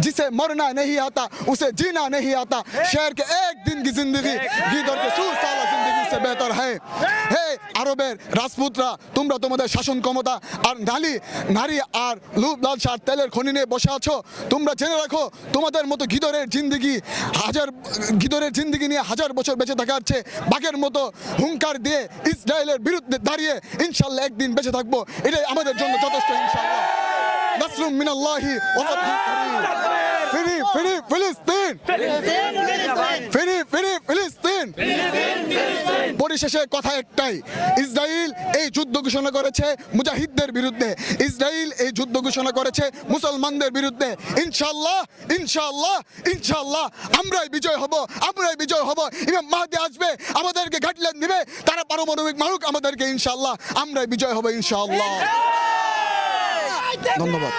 जिसे मरना नहीं आता उसे जीना नहीं आता शेर के एक दिन की जिंदगी गीदड़ के 100 साल जिंदगी से बेहतर है হে আরবের রাজপুতরা তোমরা তোমাদের শাসন ক্ষমতা আর নারী আর লুপ লালসার তেলের খনি নিয়ে বসে আছো তোমরা জেনে রাখো তোমাদের মতো গিদরের জিন্দেগি নিয়ে হাজার বছর বেঁচে থাকার চেয়ে বাঘের মতো হুঙ্কার দিয়ে ইসরায়েলের বিরুদ্ধে দাঁড়িয়ে ইনশাআল্লাহ একদিন বেঁচে থাকবো এটাই আমাদের জন্য যথেষ্ট ইনশাআল্লাহ নাসরুম মিনাল্লাহি ওয়া ফাতহুন কারীম ফিরি ফিলিস্তিন ফিরি ফিলিস্তিন পরিশেষে কথা একটাই ইসরায়েল এই যুদ্ধ ঘোষণা করেছে মুজাহিদদের বিরুদ্ধে ইসরায়েল এই যুদ্ধ ঘোষণা করেছে মুসলমানদের বিরুদ্ধে ইনশাআল্লাহ আমরাই বিজয় হব ইমাম মাহদি আসবে আমাদেরকে ঘাটলেন দিবে তারা পারমাণবিক মারুক আমাদেরকে ইনশাআল্লাহ আমরাই বিজয় হব ইনশাআল্লাহ ধন্যবাদ